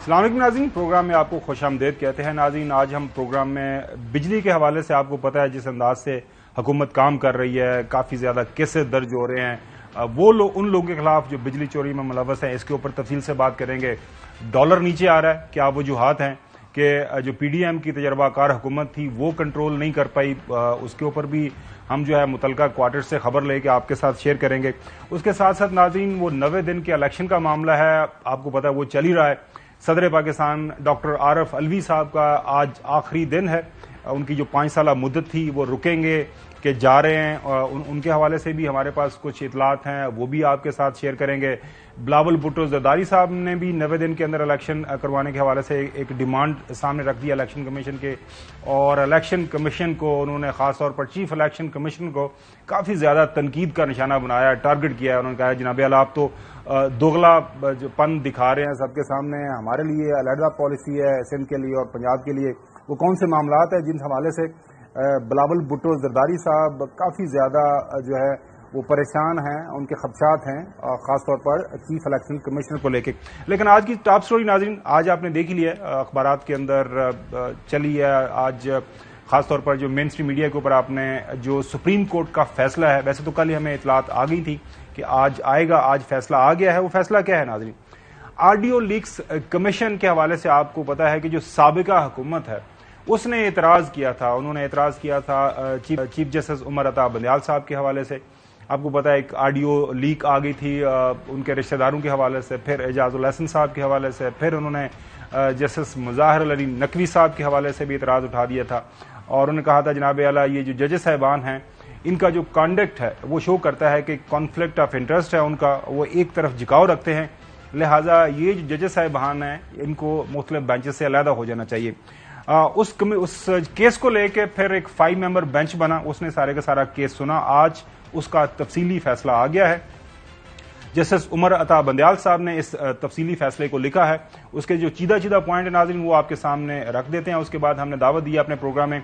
السلام علیکم ناظرین، پروگرام میں آپ کو خوش آمدید کہتے ہیں۔ ناظرین، آج ہم پروگرام میں بجلی کے حوالے سے آپ کو پتہ ہے جس انداز سے حکومت کام کر رہی ہے، کافی زیادہ کیسز درج ہو رہے ہیں، ان لوگوں کے خلاف جو بجلی چوری میں ملوث ہیں، اس کے اوپر تفصیل سے بات کریں گے۔ ڈالر نیچے آ رہا ہے، کیا وجوہات ہیں کہ جو پی ڈی ایم کی تجربہ کار حکومت تھی وہ کنٹرول نہیں کر پائی، اس کے اوپر بھی ہم جو ہے متعلقہ کوارٹر سے خبر لے کے آپ کے ساتھ شیئر کریں گے۔ اس کے ساتھ ساتھ ناظرین، وہ 90 دن کے الیکشن کا معاملہ ہے، آپ کو پتہ ہے وہ چل ہی رہا ہے۔ صدر پاکستان ڈاکٹر عارف علوی صاحب کا آج آخری دن ہے، ان کی جو 5 سالہ مدت تھی وہ رکیں گے کہ جا رہے ہیں، ان کے حوالے سے بھی ہمارے پاس کچھ اطلاعات ہیں، وہ بھی آپ کے ساتھ شیئر کریں گے۔ بلاول بھٹو زرداری صاحب نے بھی 90 دن کے اندر الیکشن کروانے کے حوالے سے ایک ڈیمانڈ سامنے رکھ دی الیکشن کمیشن کے، اور الیکشن کمیشن کو انہوں نے خاص طور پر چیف الیکشن کمیشن کو کافی زیادہ تنقید کا نشانہ بنایا، ٹارگٹ کیا ہے۔ انہوں نے کہا جناب اعلیٰ آپ تو دوغلا پن دکھا رہے ہیں سب کے سامنے، ہمارے لیے علیحدہ پالیسی ہے سندھ کے لیے اور پنجاب کے لیے، وہ کون سے معاملات ہیں جن حوالے سے بلاول بھٹو زرداری صاحب کافی زیادہ جو ہے وہ پریشان ہیں، ان کے خدشات ہیں خاص طور پر چیف الیکشن کمیشنر کو لے کے۔ لیکن آج کی ٹاپ سٹوری ناظرین، آج آپ نے دیکھ ہی لیا اخبارات کے اندر چلی ہے، آج خاص طور پر جو مین اسٹریم میڈیا کے اوپر آپ نے جو سپریم کورٹ کا فیصلہ ہے، ویسے تو کل ہی ہمیں اطلاعات آ گئی تھی کہ آج آئے گا، آج فیصلہ آ گیا ہے۔ وہ فیصلہ کیا ہے ناظرین؟ آڈیو لیکس کمیشن کے حوالے سے آپ کو پتا ہے کہ جو سابقہ حکومت ہے اس نے اعتراض کیا تھا، انہوں نے اعتراض کیا تھا چیف جسٹس عمر عطا بندیال صاحب کے حوالے سے۔ آپ کو پتا ہے ایک آڈیو لیک آ گئی تھی ان کے رشتہ داروں کے حوالے سے، پھر اعجاز الحسن صاحب کے حوالے سے، پھر انہوں نے جسٹس مظاہر علی نقوی صاحب کے حوالے سے بھی اعتراض اٹھا دیا تھا، اور انہوں نے کہا تھا جناب اعلیٰ یہ جو ججز صاحبان ہیں ان کا جو کانڈکٹ ہے وہ شو کرتا ہے کہ کانفلکٹ آف انٹرسٹ ہے ان کا، وہ ایک طرف جھکاؤ رکھتے ہیں، لہٰذا یہ جو ججز صاحبان ہیں ان کو مختلف بینچز سے علیحدہ ہو جانا چاہیے۔ اس کیس کو لے کے پھر ایک 5 ممبر بینچ بنا، اس نے سارے کا سارا کیس سنا، آج اس کا تفصیلی فیصلہ آ گیا ہے۔ جسٹس عمر عطا بندیال صاحب نے اس تفصیلی فیصلے کو لکھا ہے، اس کے جو چیدہ پوائنٹ ناظرین وہ آپ کے سامنے رکھ دیتے ہیں۔ اس کے بعد ہم نے دعوت دی اپنے پروگرام میں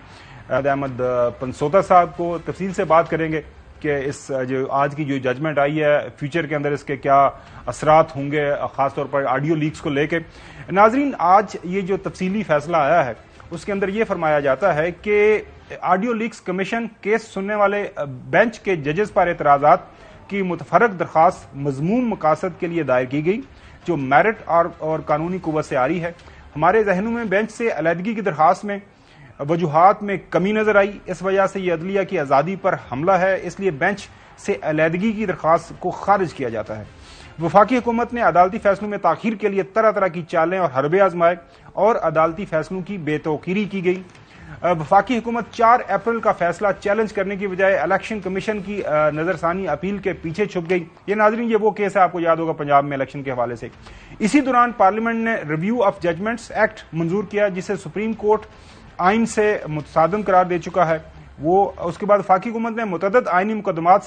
احمد پنسوتا صاحب کو، تفصیل سے بات کریں گے کہ اس جو آج کی جو ججمنٹ آئی ہے فیوچر کے اندر اس کے کیا اثرات ہوں گے، خاص طور پر آڈیو لیکس کو لے کے۔ ناظرین، آج یہ جو تفصیلی فیصلہ آیا ہے اس کے اندر یہ فرمایا جاتا ہے کہ آڈیو لیکس کمیشن کیس سننے والے بینچ کے ججز پر اعتراضات کی متفرق درخواست مضمون مقاصد کے لیے دائر کی گئی جو میرٹ اور قانونی قوت سے آری ہے۔ ہمارے ذہنوں میں بینچ سے علیحدگی کی درخواست میں وجوہات میں کمی نظر آئی، اس وجہ سے یہ عدلیہ کی آزادی پر حملہ ہے، اس لیے بینچ سے علیحدگی کی درخواست کو خارج کیا جاتا ہے۔ وفاقی حکومت نے عدالتی فیصلوں میں تاخیر کے لیے طرح کی چالیں اور حربے آزمائے اور عدالتی فیصلوں کی بے توقیری کی گئی۔ وفاقی حکومت 4 اپریل کا فیصلہ چیلنج کرنے کی بجائے الیکشن کمیشن کی نظر ثانی اپیل کے پیچھے چھپ گئی۔ یہ ناظرین، یہ وہ کیس ہے آپ کو یاد ہوگا پنجاب میں الیکشن کے حوالے سے۔ اسی دوران پارلیمنٹ نے ریویو آف ججمنٹس ایکٹ منظور کیا جسے سپریم کورٹ آئین سے متصادم قرار دے چکا ہے۔ اس کے بعد وفاقی حکومت نے متعدد آئینی مقدمات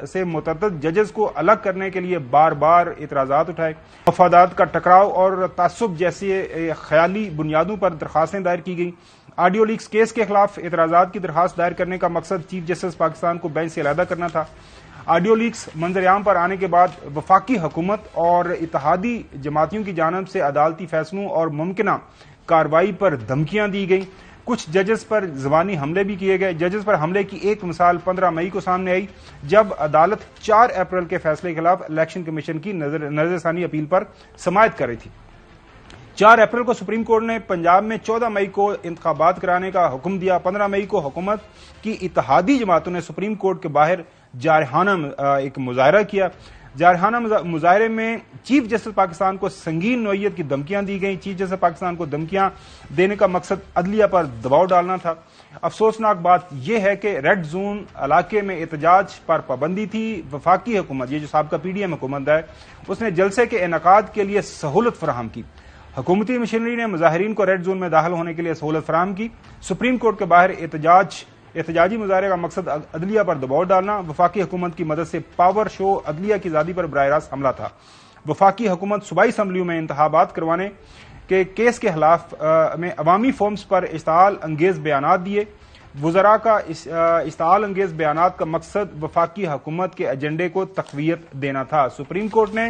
سے متعدد ججز کو الگ کرنے کے لیے بار بار اعتراضات اٹھائے۔ مفادات کا ٹکراؤ اور تعصب جیسے خیالی بنیادوں پر درخواستیں دائر کی گئیں۔ آڈیو لیکس کیس کے خلاف اعتراضات کی درخواست دائر کرنے کا مقصد چیف جسٹس پاکستان کو بینچ سے علیحدہ کرنا تھا۔ آڈیو لیکس منظر عام پر آنے کے بعد وفاقی حکومت اور اتحادی جماعتیوں کی جانب سے عدالتی فیصلوں اور ممکنہ کارروائی پر دھمکیاں دی گئیں۔ کچھ ججز پر زبانی حملے بھی کیے گئے۔ ججز پر حملے کی ایک مثال 15 مئی کو سامنے آئی جب عدالت 4 اپریل کے فیصلے کے خلاف الیکشن کمیشن کی نظر ثانی اپیل پر سماعت کر رہی تھی۔ 4 اپریل کو سپریم کورٹ نے پنجاب میں 14 مئی کو انتخابات کرانے کا حکم دیا۔ 15 مئی کو حکومت کی اتحادی جماعتوں نے سپریم کورٹ کے باہر جارحانہ ایک مظاہرہ کیا۔ جارحانہ مظاہرے میں چیف جسٹس پاکستان کو سنگین نوعیت کی دھمکیاں دی گئیں۔ چیف جسٹس پاکستان کو دھمکیاں دینے کا مقصد عدلیہ پر دباؤ ڈالنا تھا۔ افسوسناک بات یہ ہے کہ ریڈ زون علاقے میں احتجاج پر پابندی تھی۔ وفاقی حکومت، یہ جو سابقہ پی ڈی ایم حکومت ہے، اس نے جلسے کے انعقاد کے لیے سہولت فراہم کی۔ حکومتی مشینری نے مظاہرین کو ریڈ زون میں داخل ہونے کے لیے سہولت فراہم کی۔ سپریم کورٹ کے باہر احتجاجی مظاہرے کا مقصد عدلیہ پر دباؤ ڈالنا، وفاقی حکومت کی مدد سے پاور شو عدلیہ کی آزادی پر براہ راست حملہ تھا۔ وفاقی حکومت صوبائی اسمبلیوں میں انتخابات کروانے کے کیس کے خلاف میں عوامی فورمز پر اشتعال انگیز بیانات دیے۔ وزراء کا اشتعال انگیز بیانات کا مقصد وفاقی حکومت کے ایجنڈے کو تقویت دینا تھا۔ سپریم کورٹ نے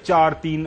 4-3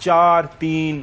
4-3-3-2,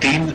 3